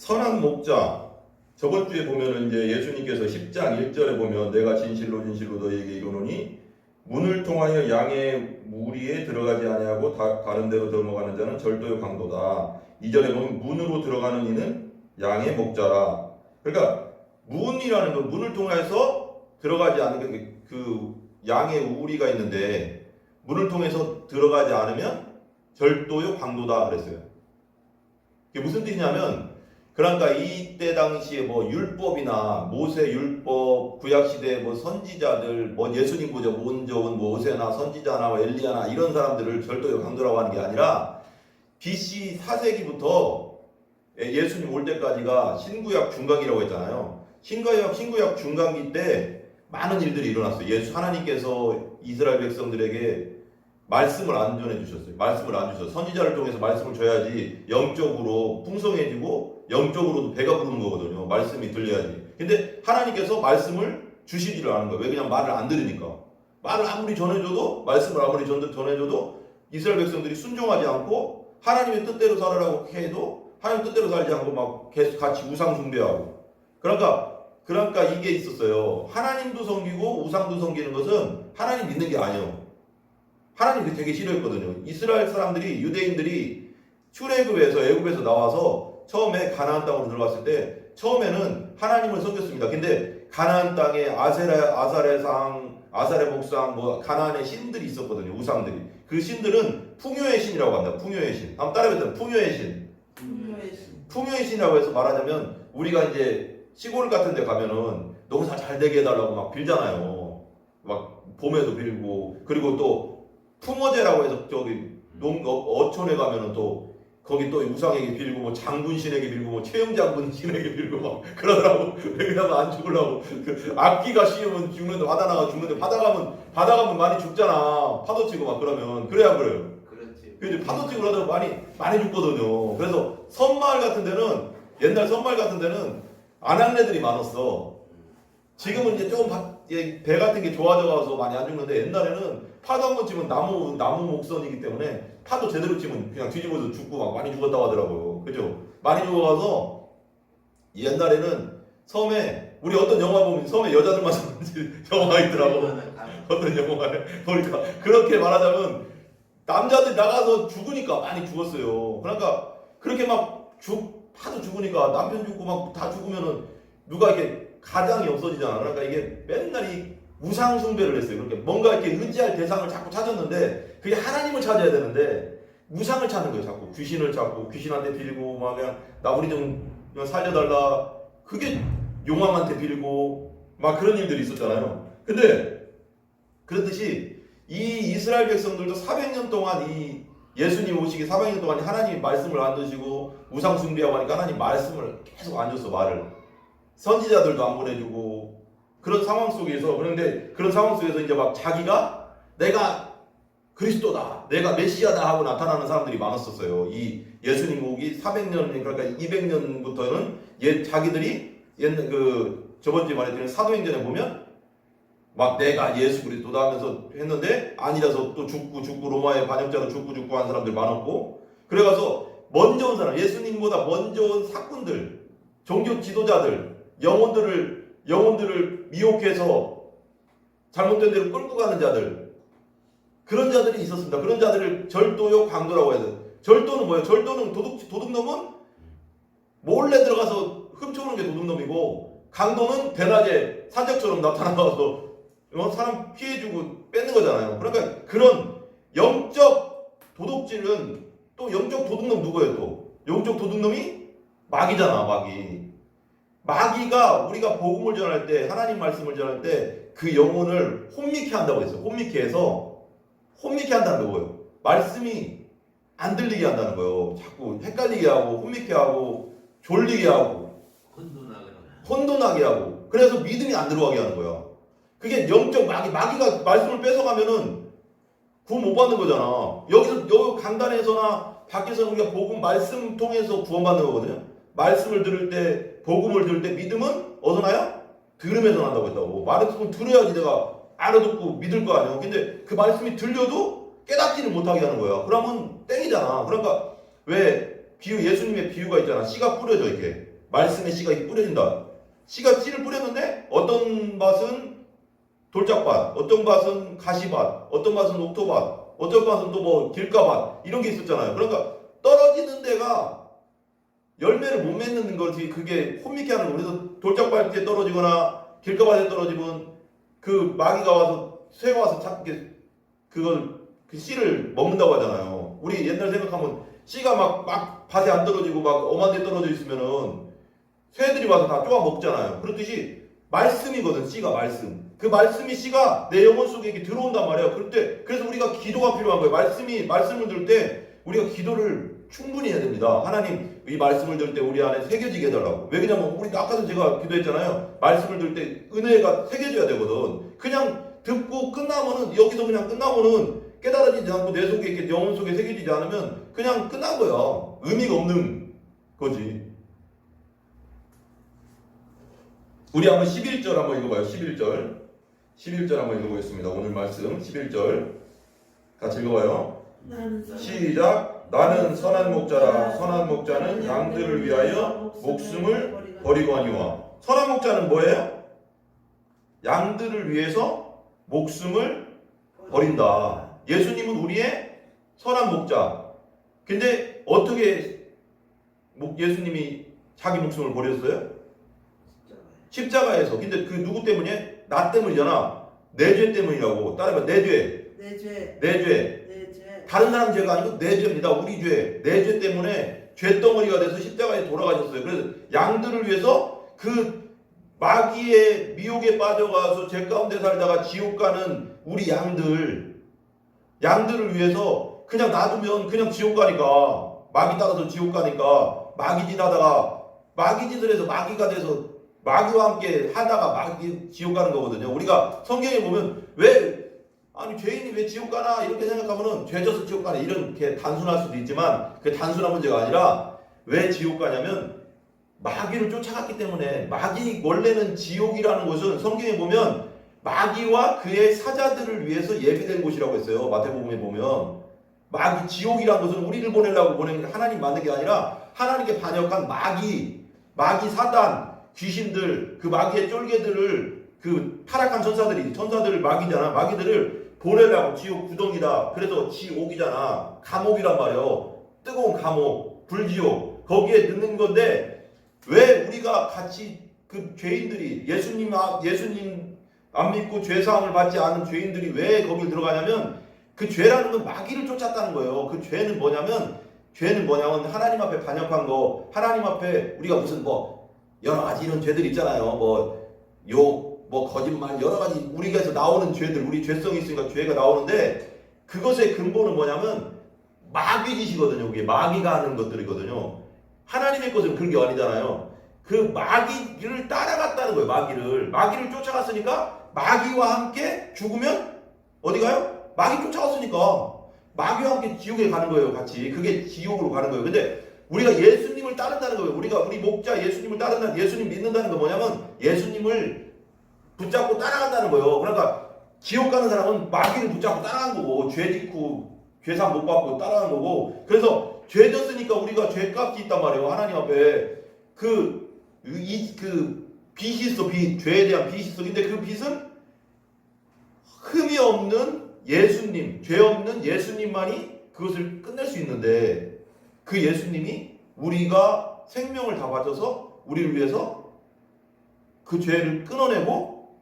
선한 목자. 저번 주에 보면은 이제 예수님께서 10장 1절에 보면 내가 진실로 진실로 너희에게 이르노니 문을 통하여 양의 무리에 들어가지 아니하고 다른 데로 넘어가는 자는 절도의 강도다. 2절에 보면 문으로 들어가는 이는 양의 목자라. 그러니까 문이라는 건 문을 통해서 들어가지 않는 그 양의 우리가 있는데 문을 통해서 들어가지 않으면 절도요 강도다 그랬어요. 이게 무슨 뜻이냐면 그러니까 이때 당시에 뭐 율법이나 모세 율법, 구약 시대 뭐 선지자들, 뭐 예수님 보죠, 온저온 뭐 오세나 선지자나 뭐 엘리야나 이런 사람들을 절도요 강도라고 하는 게 아니라 BC 4세기부터 예수님 올 때까지가 신구약 중간기라고 했잖아요. 신구약 중간기 때 많은 일들이 일어났어요. 하나님께서 이스라엘 백성들에게 말씀을 안 전해주셨어요. 말씀을 안 주셨어요. 선지자를 통해서 말씀을 줘야지 영적으로 풍성해지고 영적으로도 배가 부르는 거거든요. 말씀이 들려야지. 근데 하나님께서 말씀을 주시지를 않은 거예요. 왜? 그냥 말을 안 들으니까. 말을 아무리 전해줘도, 말씀을 아무리 전해줘도 이스라엘 백성들이 순종하지 않고 하나님의 뜻대로 살아라고 해도 하나님 뜻대로 살지 않고 막 계속 같이 우상 숭배하고. 그러니까 이게 있었어요. 하나님도 섬기고 우상도 섬기는 것은 하나님 믿는 게 아니에요. 하나님이 되게 싫어했거든요. 이스라엘 사람들이, 유대인들이 출애굽에서 애굽에서 나와서 처음에 가나안 땅으로 들어갔을 때 처음에는 하나님을 섬겼습니다. 근데 가나안 땅에 아사레상, 아사레 목상, 뭐 가나안의 신들이 있었거든요. 우상들이. 그 신들은 풍요의 신이라고 한다. 풍요의 신. 한번 따라해보세요. 풍요의 신. 풍요의 신이라고 해서 말하자면 우리가 이제 시골 같은 데 가면은 농사 잘 되게 해달라고 막 빌잖아요. 막 봄에도 빌고. 그리고 또 풍어제라고 해서 저기 어촌에 가면은 또 거기 또 우상에게 빌고 뭐 장군신에게 빌고 뭐 최영장군신에게 빌고 막 그러더라고. 왜냐면 안 죽으려고. 그 악기가 씌우면 죽는데 바다 나가 죽는데 바다 가면 많이 죽잖아. 파도 치고 막 그러면 그래야 그래요. 그렇지. 근데 파도 치고 그러다 많이 죽거든요. 그래서 섬마을 같은 데는 옛날 섬마을 같은 데는 아낙네들이 많았어. 지금은 이제 조금 배 같은 게 좋아져서 많이 안 죽는데 옛날에는 파도 한 번 치면 나무 목선이기 때문에 파도 제대로 치면 그냥 뒤집어서 죽고 막 많이 죽었다고 하더라고요. 그죠? 많이 죽어가서 옛날에는 섬에 우리 어떤 영화 보면 섬에 여자들만 사는 영화가 있더라고. 어떤 영화에 보니까 그렇게 말하자면 남자들이 나가서 죽으니까 많이 죽었어요. 그러니까 그렇게 막 파도 죽으니까 남편 죽고 막 다 죽으면은 누가 이렇게 가장이 없어지잖아. 그러니까 이게 맨날 이 우상 숭배를 했어요. 그렇게 뭔가 이렇게 의지할 대상을 자꾸 찾았는데 그게 하나님을 찾아야 되는데 우상을 찾는 거예요. 자꾸 귀신을 찾고 귀신한테 빌고 막 그냥 나 우리 좀 살려달라. 그게 용왕한테 빌고 막 그런 일들이 있었잖아요. 근데 그렇듯이 이 이스라엘 백성들도 400년 동안 이 예수님 오시기 400년 동안 하나님이 말씀을 안 드시고 우상 숭배하고 하니까 하나님 말씀을 계속 안 줬어. 말을 선지자들도 안 보내주고 그런 상황 속에서 그런데 그런 상황 속에서 이제 막 자기가 내가 그리스도다, 내가 메시아다 하고 나타나는 사람들이 많았었어요. 이 예수님 오기 400년 그러니까 200년부터는 자기들이 옛날 저번 주에 말했던 사도행전에 보면 막 내가 예수 그리스도다 하면서 했는데 아니라서 또 죽고 로마의 반역자로 죽고 한 사람들 많았고 그래가서 먼저 온 사람 예수님보다 먼저 온 사꾼들 종교 지도자들 영혼들을 미혹해서 잘못된 대로 끌고 가는 자들 그런 자들이 있었습니다. 그런 자들을 절도요 강도라고 해야 돼요. 절도는 뭐예요? 절도는 도둑놈은 몰래 들어가서 훔쳐오는 게 도둑놈이고 강도는 대낮에 산적처럼 나타나서 사람 피해주고 뺏는 거잖아요. 그러니까 그런 영적 도둑질은 또 영적 도둑놈 누구예요? 또 영적 도둑놈이 마귀잖아. 마귀가 우리가 복음을 전할 때 하나님 말씀을 전할 때 그 영혼을 혼미케 한다고 했어요. 혼미케 한다는 게 뭐예요? 말씀이 안 들리게 한다는 거예요. 자꾸 헷갈리게 하고 혼미케 하고 졸리게 하고 혼돈하게 하고 그래서 믿음이 안 들어가게 하는 거야. 그게 영적 마귀가 말씀을 뺏어가면은 구원 못 받는 거잖아. 여기 강단에서나 밖에서는 우리가 복음 말씀 통해서 구원받는 거거든요. 말씀을 들을 때 복음을 들을 때 믿음은 어디서 나요? 들으면서 난다고 했다고. 말씀을 들어야지 내가 알아듣고 믿을 거 아니에요. 근데 그 말씀이 들려도 깨닫지를 못하게 하는 거야. 그러면 땡이잖아. 그러니까 왜 예수님의 비유가 있잖아. 씨가 뿌려져 이렇게. 말씀의 씨가 이렇게 뿌려진다. 씨를 뿌렸는데 어떤 밭은 돌짝밭, 어떤 밭은 가시밭, 어떤 밭은 옥토밭, 어떤 밭은 또 뭐 길가밭 이런 게 있었잖아요. 그러니까 떨어지는 데가 열매를 못 맺는 거지. 그게 혼미케 하는 거. 그래서 돌짝밭에 떨어지거나 길가밭에 떨어지면 그 마귀가 와서 새가 와서 잡게 그걸 그 씨를 먹는다고 하잖아요. 우리 옛날 생각하면 씨가 막 밭에 안 떨어지고 막 엄한 데 떨어져 있으면은 새들이 와서 다 쪼아 먹잖아요. 그렇듯이 말씀이거든. 씨가 말씀. 그 말씀이 씨가 내 영혼 속에 이렇게 들어온단 말이에요. 그래서 우리가 기도가 필요한 거예요. 말씀을 들을 때 우리가 기도를 충분히 해야 됩니다. 하나님 이 말씀을 들을 때 우리 안에 새겨지게 해달라고. 왜 그러냐면 우리 아까도 제가 기도했잖아요. 말씀을 들을 때 은혜가 새겨져야 되거든. 그냥 듣고 끝나면은 여기서 그냥 끝나면은 깨달아지지 않고 내 속에 이렇게 영혼 속에 새겨지지 않으면 그냥 끝난 거야. 의미가 없는 거지. 우리 한번 11절 한번 읽어봐요. 11절 한번 읽어보겠습니다. 오늘 말씀 11절 같이 읽어봐요. 시작. 나는 선한 목자라. 선한 목자는 양들을 위하여 목숨을 버리거니와. 선한 목자는 뭐예요? 양들을 위해서 목숨을 버린다. 예수님은 우리의 선한 목자. 근데 어떻게 예수님이 자기 목숨을 버렸어요? 십자가에서. 근데 그 누구 때문에? 나 때문이잖아. 내 죄 때문이라고. 따라해봐. 내 죄. 다른 사람 죄가 아니고 내 죄입니다. 우리 죄. 내 죄 때문에 죄덩어리가 돼서 십자가에 돌아가셨어요. 그래서 양들을 위해서 그 마귀의 미혹에 빠져가서 죄 가운데 살다가 지옥 가는 우리 양들을 위해서 그냥 놔두면 그냥 지옥 가니까, 마귀 따라서 지옥 가니까 마귀 짓 하다가 마귀 짓을 해서 마귀가 돼서 마귀와 함께 하다가 마귀 지옥 가는 거거든요. 우리가 성경에 보면 죄인이 왜 지옥 가나 이렇게 생각하면은 죄져서 지옥 가나 이렇게 단순할 수도 있지만 그 단순한 문제가 아니라 왜 지옥 가냐면 마귀를 쫓아갔기 때문에. 원래는 지옥이라는 곳은 성경에 보면 마귀와 그의 사자들을 위해서 예비된 곳이라고 했어요. 마태복음에 보면 지옥이라는 것은 우리를 보내려고 보낸 하나님 만든 게 아니라 하나님께 반역한 마귀 사단, 귀신들, 그 마귀의 쫄개들을, 그 타락한 천사들을 마귀잖아. 마귀들을 보내려고. 지옥 구덩이다. 그래서 지옥이잖아. 감옥이란 말이에요. 뜨거운 감옥, 불지옥. 거기에 넣는 건데 왜 우리가 같이 그 죄인들이 예수님 안 믿고 죄사함을 받지 않은 죄인들이 왜 거길 들어가냐면 그 죄라는 건 마귀를 쫓았다는 거예요. 그 죄는 뭐냐면 하나님 앞에 반역한 거, 하나님 앞에 우리가 무슨 여러 가지 이런 죄들 있잖아요. 욕, 거짓말, 여러 가지 우리에게서 나오는 죄들, 우리 죄성이 있으니까 죄가 나오는데 그것의 근본은 뭐냐면 마귀 짓이거든요. 그게 마귀가 하는 것들이거든요. 하나님의 것은 그런 게 아니잖아요. 그 마귀를 따라갔다는 거예요. 마귀를 쫓아갔으니까 마귀와 함께 죽으면 어디 가요? 마귀 쫓아갔으니까 마귀와 함께 지옥에 가는 거예요. 같이. 그게 지옥으로 가는 거예요. 근데 우리가 예수님을 따른다는 거예요. 우리 목자 예수님을 따른다는, 예수님 믿는다는 거 뭐냐면 예수님을 붙잡고 따라간다는 거예요. 그러니까 지옥 가는 사람은 마귀를 붙잡고 따라간 거고, 죄 짓고 죄상 못 받고 따라간 거고. 그래서 죄 졌으니까 우리가 죄값이 있단 말이에요. 하나님 앞에 그 빚이 있어. 죄에 대한 빚이 있어. 근데 그 빚은 흠이 없는 예수님, 죄 없는 예수님만이 그것을 끝낼 수 있는데, 그 예수님이 우리가 생명을 다 바쳐서 우리를 위해서 그 죄를 끊어내고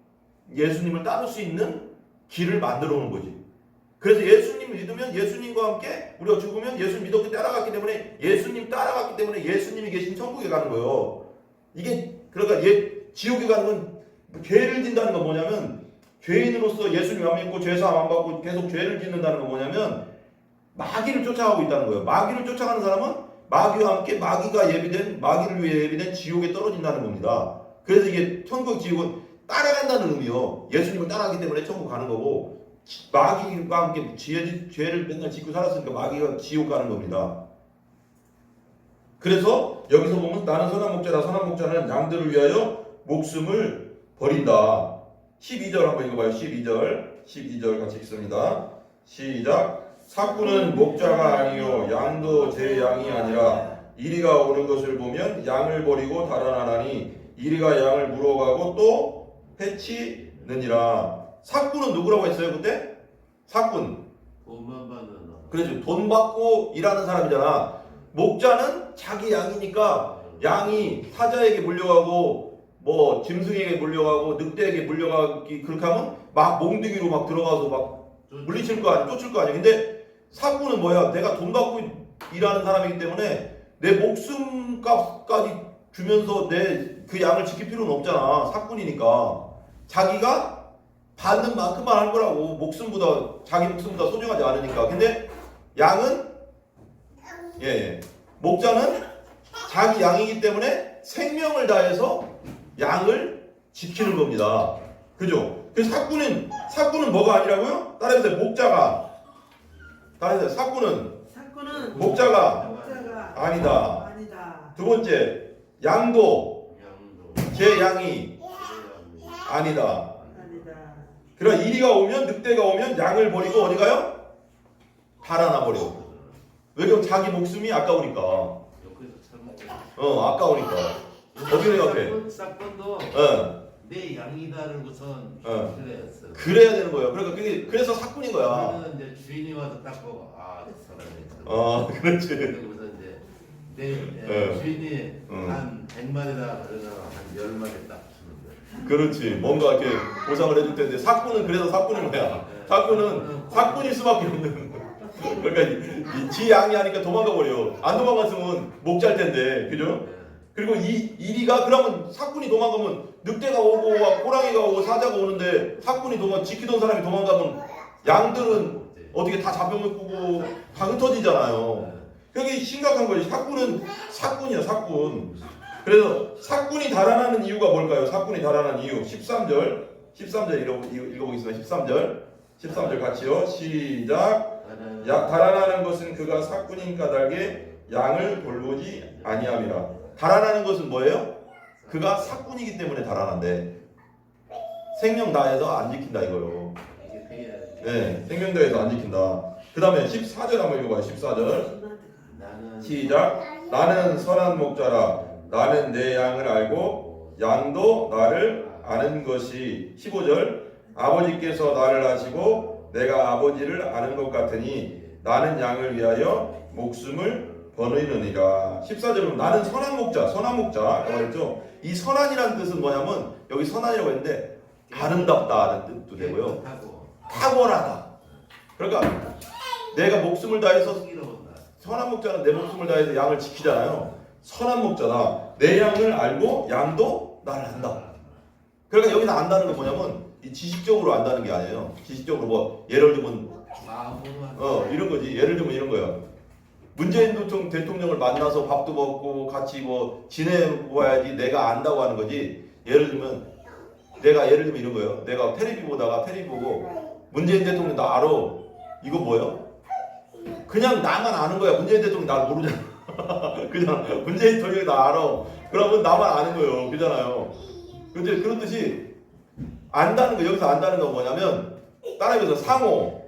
예수님을 따를 수 있는 길을 만들어 놓은 거지. 그래서 예수님 믿으면 예수님과 함께 우리가 죽으면 예수님 믿었기 따라갔기 때문에 예수님이 계신 천국에 가는 거예요. 이게 그러니까 지옥에 가는 건, 죄를 짓는다는 건 뭐냐면, 죄인으로서 예수님 안 믿고 죄사함 안 받고 계속 죄를 짓는다는 건 뭐냐면 마귀를 쫓아가고 있다는 거예요. 마귀를 쫓아가는 사람은 마귀와 함께 마귀를 위해 예비된 지옥에 떨어진다는 겁니다. 그래서 이게 천국, 지옥은 따라간다는 의미요. 예수님을 따라가기 때문에 천국 가는 거고, 마귀와 함께 죄를 맨날 짓고 살았으니까 마귀가 지옥 가는 겁니다. 그래서 여기서 보면 나는 선한 목자라. 선한 목자는 양들을 위하여 목숨을 버린다. 12절 한번 읽어봐요. 12절 같이 읽습니다. 시작. 삭구는 목자가 아니요 양도 제 양이 아니라 이리가 오는 것을 보면 양을 버리고 달아나나니 이리가 양을 물어가고 또 해치느니라. 삭군은 누구라고 했어요 그때? 삭군. 돈만 받는 그렇죠. 돈 받고 일하는 사람이잖아. 목자는 자기 양이니까 양이 사자에게 물려가고 뭐 짐승에게 물려가고 늑대에게 물려가기 그렇게 하면 막 몽둥이로 막 들어가서 막 물리칠 거 아니야, 쫓을 거 아니야. 근데 삭군은 뭐야? 내가 돈 받고 일하는 사람이기 때문에 내 목숨값까지 주면서 내 그 양을 지킬 필요는 없잖아. 삭군이니까 자기가 받는 만큼만 할 거라고. 목숨보다 자기 목숨보다 소중하지 않으니까. 근데 양은 목자는 자기 양이기 때문에 생명을 다해서 양을 지키는 겁니다. 그죠? 그래서 삭군은 뭐가 아니라고요? 따라해보세요. 목자가. 따라해보세요. 삭군은 목자가 아니다. 두 번째, 양도 제 양이 아니다. 그러나 이리가 오면 늑대가 오면 양을 버리고 어디 가요? 달아나 버려. 왜 그럼 자기 목숨이 아까우니까. 아까우니까. 어떻게 생각해? 싹건도 내 양이다는 것은 그래였어. 그래야 되는 거예요. 그러니까 그래서 삭군인 거야. 그러면 이제 주인이 와서 딱 보고 사람이. 그렇지. 그래서 이제 내 주인이 한 100마리다 그러면 한 10마리 딱 주는 거야. 그렇지. 뭔가 이렇게 보상을 해줄 텐데 삭군은 그래서 삭군인 거야. 삭군은 삭군일 수밖에 없는. 그러니까 지 양이 하니까 도망가 버려. 안 도망갔으면 목잘 텐데, 그죠? 그리고 이리가 그러면 삭군이 도망가면 늑대가 오고 막 호랑이가 오고 사자가 오는데 삭군이 지키던 사람이 도망가면 양들은 어떻게 다 잡혀먹고 다 흩어지잖아요. 그게 심각한 거지. 삭군이야, 삭군. 그래서 삭군이 달아나는 이유가 뭘까요? 삭군이 달아나는 이유. 13절 읽어보겠습니다. 13절 같이요. 시작. 달아나는 것은 그가 삭군인 까닭에 양을 돌보지 아니함이라. 달아나는 것은 뭐예요? 그가 삭군이기 때문에 달아난대. 생명 다해서 안 지킨다 이거요. 네, 생명 다해서 안 지킨다. 그 다음에 14절 한번 읽어봐요. 14절 시작. 나는 선한 목자라. 나는 내 양을 알고 양도 나를 아는 것이. 15절 아버지께서 나를 아시고 내가 아버지를 아는 것 같으니 나는 양을 위하여 목숨을 버리느니라. 14절은 나는 선한 목자라고 했죠. 이 선한이라는 뜻은 뭐냐면 여기 선한이라고 했는데 아름답다는 뜻도 되고요. 탁월하다. 그러니까 내가 목숨을 다해서 선한 목자는 내 목숨을 다해서 양을 지키잖아요. 선한 목자다. 내 양을 알고 양도 나를 안다. 그러니까 여기서 안다는 건 뭐냐면 이 지식적으로 안다는 게 아니에요. 지식적으로 뭐 예를 들면 이런 거지. 예를 들면 이런 거야. 문재인 대통령을 만나서 밥도 먹고 같이 뭐 지내봐야지 내가 안다고 하는 거지. 예를 들면 이런 거예요. 내가 텔레비 보고 문재인 대통령 나 알아. 이거 뭐예요? 그냥 나만 아는 거야. 문재인 대통령 날 모르잖아. 그냥 문재인 대통령이 나 알아. 그러면 나만 아는 거예요. 그잖아요. 근데 그런 듯이 안다는 거, 여기서 안다는 건 뭐냐면 따라해서 상호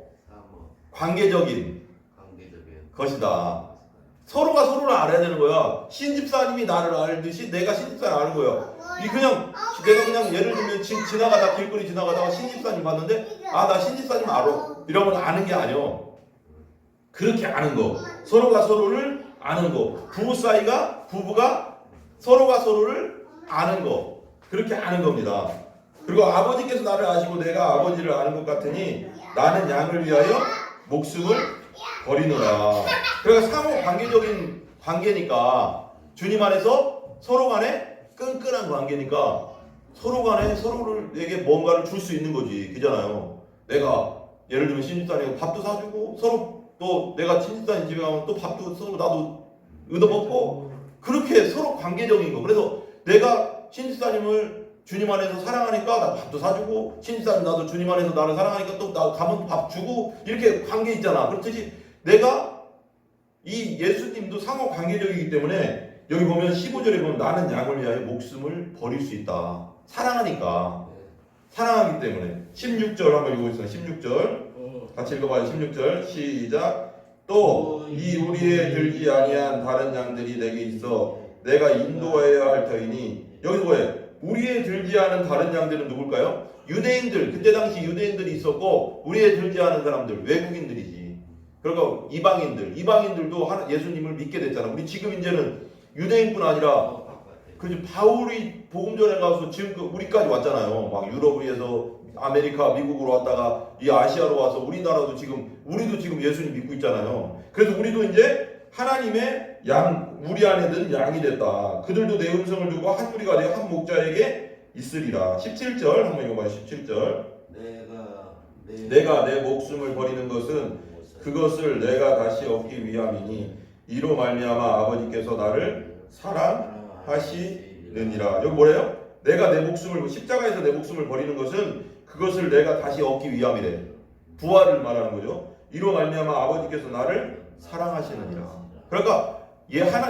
관계적인 것이다. 서로가 서로를 알아야 되는 거야. 신집사님이 나를 알듯이 내가 신집사를 아는 거야. 내가 그냥 예를 들면 길거리 지나가다가 신집사님 봤는데 나 신집사님 알아. 이러면 아는 게 아니야. 그렇게 아는 거. 서로가 서로를 아는 거. 부부가 서로가 서로를 아는 거. 그렇게 아는 겁니다. 그리고 아버지께서 나를 아시고 내가 아버지를 아는 것 같으니 나는 양을 위하여 목숨을 버리노라. 그러니까 상호 관계적인 관계니까 주님 안에서 서로 간에 끈끈한 관계니까 서로 간에 서로에게 뭔가를 줄 수 있는 거지. 그잖아요. 내가 예를 들면 신집사님 밥도 사주고 서로 또 내가 신집사님 집에 가면 또 밥도 서로 나도 얻어먹고 그렇게 서로 관계적인 거. 그래서 내가 신집사님을 주님 안에서 사랑하니까 나 밥도 사주고 신집사님 나도 주님 안에서 나를 사랑하니까 또 나 가면 밥 주고 이렇게 관계 있잖아. 그렇듯이 내가 이 예수님도 상호 관계적이기 때문에 여기 보면 15절에 보면 나는 양을 위하여 목숨을 버릴 수 있다. 사랑하니까. 사랑하기 때문에. 16절 한번 읽어보겠습니다. 16절 같이 읽어봐요. 16절 시작. 또 이 우리에 들지 아니한 다른 양들이 내게 있어 내가 인도하여야 할 터이니 여기서 뭐예요? 우리에 들지 않은 다른 양들은 누굴까요? 유대인들, 그때 당시 유대인들이 있었고 우리에 들지 않은 사람들, 외국인들이지. 그러니까 이방인들도 예수님을 믿게 됐잖아. 우리 지금 이제는 유대인뿐 아니라 그지 바울이 복음 전에 가서 지금 우리까지 왔잖아요. 막 유럽에서 아메리카, 미국으로 왔다가 이 아시아로 와서 우리나라도 우리도 지금 예수님 믿고 있잖아요. 그래서 우리도 이제 하나님의 우리 안에 든 양이 됐다. 그들도 내 음성을 듣고 한 무리가 내 한 목자에게 있으리라. 17절 한번 읽어봐요. 17절. 내가 내 목숨을 버리는 것은 그것을 내가 다시 얻기 위함이니 이로 말미암아 아버지께서 나를 사랑하시느니라. 여기 뭐래요? 내가 내 목숨을 십자가에서 내 목숨을 버리는 것은 그것을 내가 다시 얻기 위함이래. 부활을 말하는 거죠. 이로 말미암아 아버지께서 나를 사랑하시느니라. 그러니까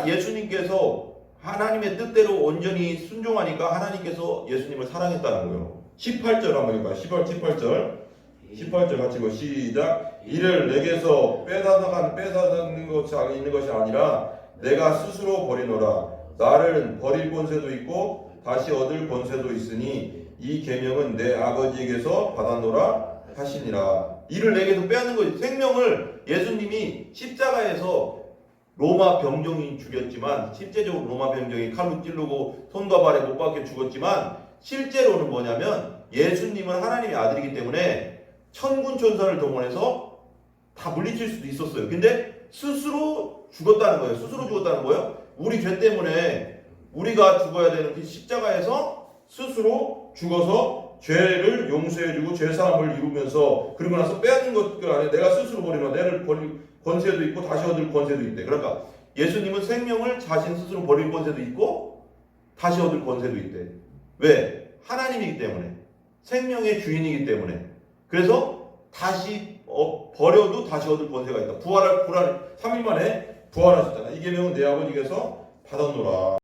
예수님께서 하나님의 뜻대로 온전히 순종하니까 하나님께서 예수님을 사랑했다는 거예요. 18절 한번 읽어봐요. 18절 같이 읽어. 시작. 이를 내게서 빼앗아는 것이 있는 것이 아니라 내가 스스로 버리노라. 나를 버릴 권세도 있고 다시 얻을 권세도 있으니 이 계명은 내 아버지에게서 받았노라 하시니라. 이를 내게서 빼앗는 거지. 생명을 예수님이 십자가에서 로마 병정이 죽였지만 실제적으로 로마 병정이 칼로 찌르고 손과 발에 못 박혀 죽었지만 실제로는 뭐냐면 예수님은 하나님의 아들이기 때문에 천군 천사를 동원해서 다 물리칠 수도 있었어요. 근데 스스로 죽었다는 거예요. 스스로 죽었다는 거예요. 우리 죄 때문에 우리가 죽어야 되는 그 십자가에서 스스로 죽어서 죄를 용서해주고 죄사함을 이루면서 그러고 나서 빼앗는 것 안에 내가 스스로 버리면 내를 버릴 권세도 있고 다시 얻을 권세도 있대. 그러니까 예수님은 생명을 자신 스스로 버릴 권세도 있고 다시 얻을 권세도 있대. 왜? 하나님이기 때문에. 생명의 주인이기 때문에. 그래서 다시 버려도 다시 얻을 권세가 있다. 3일 만에 부활하셨잖아. 이 계명은 내 아버지께서 받았노라.